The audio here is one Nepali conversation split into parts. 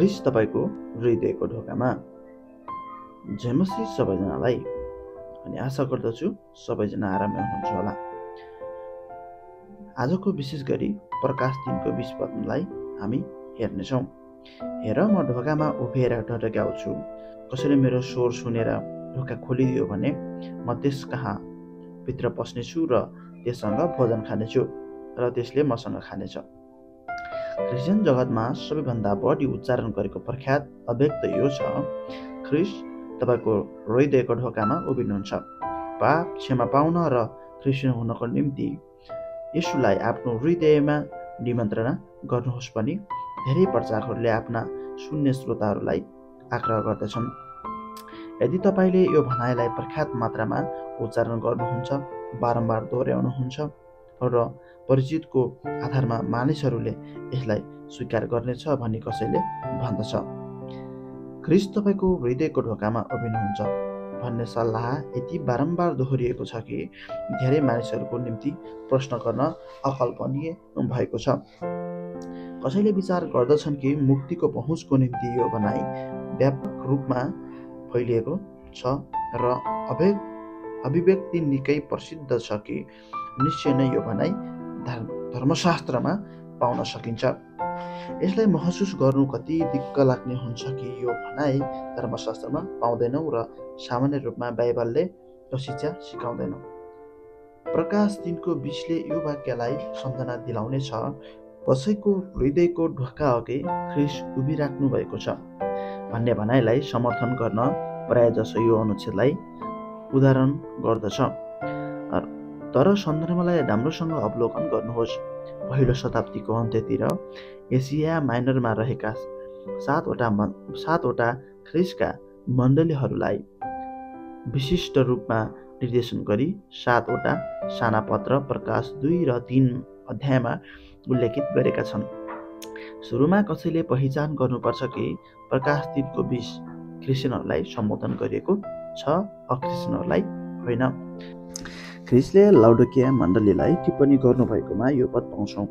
ख्रिस्ट तपाईको हृदयको ढोकामा। जय मसीह सबैजनालाई। अनि आशा गर्दछु सबैजना आरामै हुनुहुन्छ होला। आजको विशेष गरी प्रकाश 3को 20 पदलाई हामी हेर्नेछौँ। हेर, म ढोकामा उभिएर ढटक्याउँछु। कसैले मेरो स्वर सुनेर ढोका खोलिदियो भने म त्यस कहाँ भित्र पस्नेछु र त्यससँग भोजन खानेछु र त्यसले मसँग खानेछ। क्रिस्चियन जगतमा सबैभन्दा बढी उच्चारण गरेको प्रख्यात अभिव्यक्त यो छ, ख्रिस्ट तपाईको हृदयको ढोकामा उभिनुहुन्छ। पाप क्षमा पाउन र क्रिस्चियन हुनको निम्ति येशूलाई आफ्नो हृदयमा निमन्त्रणा गर्नुहोस् पनि धेरै प्रचारकहरूले आफ्ना शून्य श्रोताहरूलाई आग्रह गर्दछन्। यदि तपाईँले यो भनाइलाई प्रख्यात मात्रामा उच्चारण गर्नुहुन्छ, बारम्बार दोहोऱ्याउनुहुन्छ र परिचितको आधारमा मानिसहरूले यसलाई स्वीकार गर्नेछ भनी कसैले भन्दछ, ख्रिस्ट तपाईँको हृदयको ढोकामा उभिनुहुन्छ भन्ने सल्लाह यति बारम्बार दोहोरिएको छ कि धेरै मानिसहरूको निम्ति प्रश्न गर्न अकल्पनीय भएको छ। कसैले विचार गर्दछन् कि मुक्तिको पहुँचको निम्ति यो भनाइ व्यापक रूपमा फैलिएको छ र अभिव्यक्ति निकै प्रसिद्ध छ कि निश्चय नै यो भनाइ धर्मशास्त्रमा पाउन सकिन्छ। यसलाई महसुस गर्नु कति दिक्क लाग्ने हुन्छ कि यो भनाइ धर्मशास्त्रमा पाउँदैनौँ र सामान्य रूपमा बाइबलले यो शिक्षा सिकाउँदैन। प्रकाश 3को 20ले यो वाक्यलाई सम्झना दिलाउने छ, कसैको हृदयको ढोका अघि ख्रिस्ट उभिराख्नु भएको छ भन्ने भनाइलाई समर्थन गर्न प्रायजसो यो अनुच्छेदलाई उदाहरण गर्दछ। तर सन्दर्भलाई राम्रोसँग अवलोकन गर्नुहोस्। पहिलो शताब्दीको अन्त्यतिर एसिया माइनरमा रहेका सातवटा ख्रिस्टका मण्डलीहरूलाई विशिष्ट रूपमा निर्देशन गरी 7वटा साना पत्र प्रकाश 2 र 3 अध्यायमा उल्लेखित गरेका छन्। सुरुमा कसैले पहिचान गर्नुपर्छ कि प्रकाश 3को 20 क्रिस्चियनहरूलाई सम्बोधन गरिएको छ, अक्रिस्चियनहरूलाई होइन। ख्रिस्टले लाउडोकिया मण्डलीलाई टिप्पणी गर्नुभएकोमा यो पद पाउँछौँ,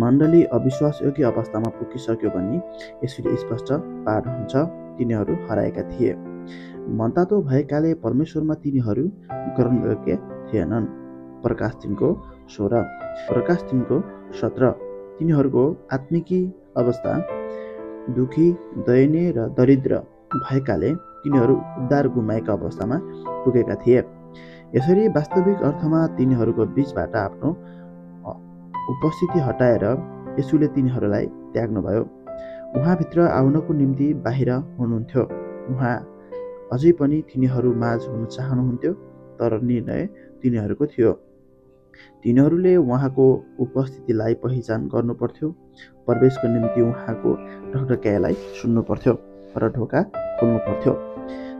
मण्डली अविश्वासयोग्य अवस्थामा पुगिसक्यो भनी यसले स्पष्ट पार्नुहुन्छ। तिनीहरू हराएका थिए, मनतातो भएकाले परमेश्वरमा तिनीहरू ग्रहणयोग्य थिएनन्। प्रकाश 3को 16, प्रकाश 3को 17 तिनीहरूको आत्मिकी अवस्था दुखी, दयनीय र दरिद्र भएकाले तिनीहरू उद्धार गुमाएका अवस्थामा पुगेका थिए। यसरी वास्तविक अर्थमा तिनीहरूको बीचबाट आफ्नो उपस्थिति हटाएर येशूले तिनीहरूलाई त्याग्नुभयो। उहाँभित्र आउनको निम्ति बाहिर हुनुहुन्थ्यो। उहाँ अझै पनि तिनीहरू माझ हुन चाहनुहुन्थ्यो, तर निर्णय तिनीहरूको थियो। तिनीहरूले उहाँको उपस्थितिलाई पहिचान गर्नुपर्थ्यो, प्रवेशको निम्ति उहाँको ढकढक्याइलाई सुन्नु पर्थ्यो र ढोका खोल्नु पर्थ्यो।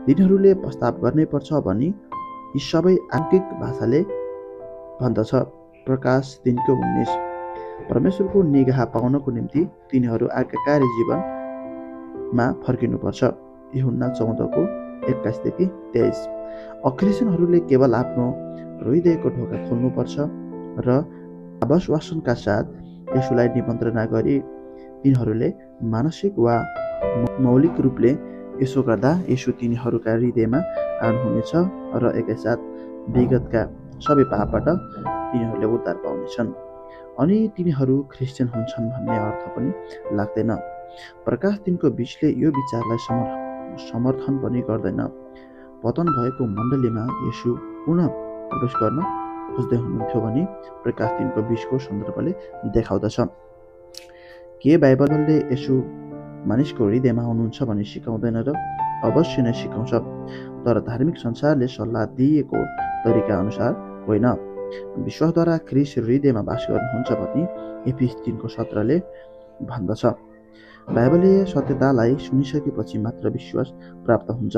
तिनीहरूले प्रस्ताव गर्नै पर्छ भनी यी सबै आङ्गिक भाषाले भन्दछ। प्रकाश 3को 19 परमेश्वरको निगाह पाउनको निम्ति तिनीहरू आज्ञाकारी जीवनमा फर्किनुपर्छ। यूहन्ना 14को 21देखि 23 अक्रिस्चियनहरूले केवल आफ्नो हृदयको ढोका खोल्नुपर्छ र आश्वासनका साथ येशूलाई निमन्त्रणा गरी तिनीहरूले मानसिक वा मौलिक रूपले यसो गर्दा येशू तिनीहरूका हृदयमा आउनुहुनेछ र एकैसाथ विगतका सबै पापबाट तिनीहरूले उद्धार पाउनेछन् अनि तिनीहरू क्रिस्चियन हुन्छन् भन्ने अर्थ पनि लाग्दैन। प्रकाश 3को 20ले यो विचारलाई समर्थन पनि गर्दैन। पतन भएको मण्डलीमा येशू पुनः प्रवेश गर्न खोज्दै हुनुहुन्थ्यो भने प्रकाश 3को 20को सन्दर्भले देखाउँदछ। के बाइबलले येशू मानिसको हृदयमा हुनुहुन्छ भनी सिकाउँदैन र अवश्य नै सिकाउँछ, तर धार्मिक संसारले सल्लाह दिएको तरिका अनुसार होइन। विश्वासद्वारा ख्रिस्ट हृदयमा बास गर्नुहुन्छ भनी एफिस 3को 17ले भन्दछ। बाइबलीय सत्यतालाई सुनिसकेपछि मात्र विश्वास प्राप्त हुन्छ।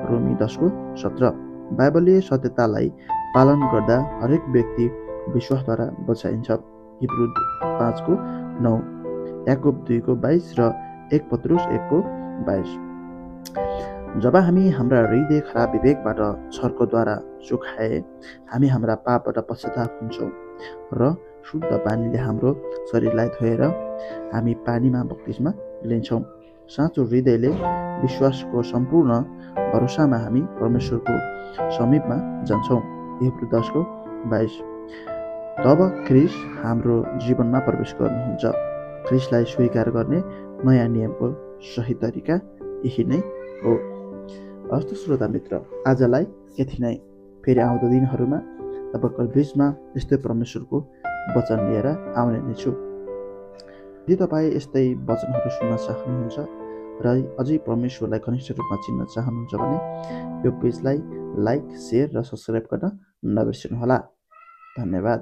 रोमी 10को 17 बाइबलीय सत्यतालाई पालन गर्दा हरेक व्यक्ति विश्वासद्वारा बचाइन्छ। हिब्रू 5को 9, याकोब 2को 22 र 1 पत्रुस 1को 22। जब हामी हाम्रा हृदय खराब विवेकबाट छर्कोद्वारा सुखाए हामी हाम्रा पापबाट पश्चाताप हुन्छौँ र शुद्ध पानीले हाम्रो शरीरलाई धोएर हामी पानीमा बप्तिस्मा लिन्छौँ। साँचो हृदयले विश्वासको सम्पूर्ण भरोसामा हामी परमेश्वरको समीपमा जान्छौँ। हिब्रू 10:22। तब ख्रीष्ट हाम्रो जीवनमा प्रवेश गर्नुहुन्छ। ख्रीष्टलाई स्वीकार गर्ने नयाँ नियमको सही तरिका यही नै हो। हस्त श्रोता मित्र, आजलाई यति नै। फेरि आउँदो दिनहरूमा तपाईँको बिचमा यस्तै परमेश्वरको वचन लिएर आउने नै छु। यदि तपाईँ यस्तै वचनहरू सुन्न चाहनुहुन्छ र अझै परमेश्वरलाई घनिष्ठ रूपमा चिन्न चाहनुहुन्छ भने यो पेजलाई लाइक, सेयर र सब्सक्राइब गर्न नबिर्सनुहोला। धन्यवाद।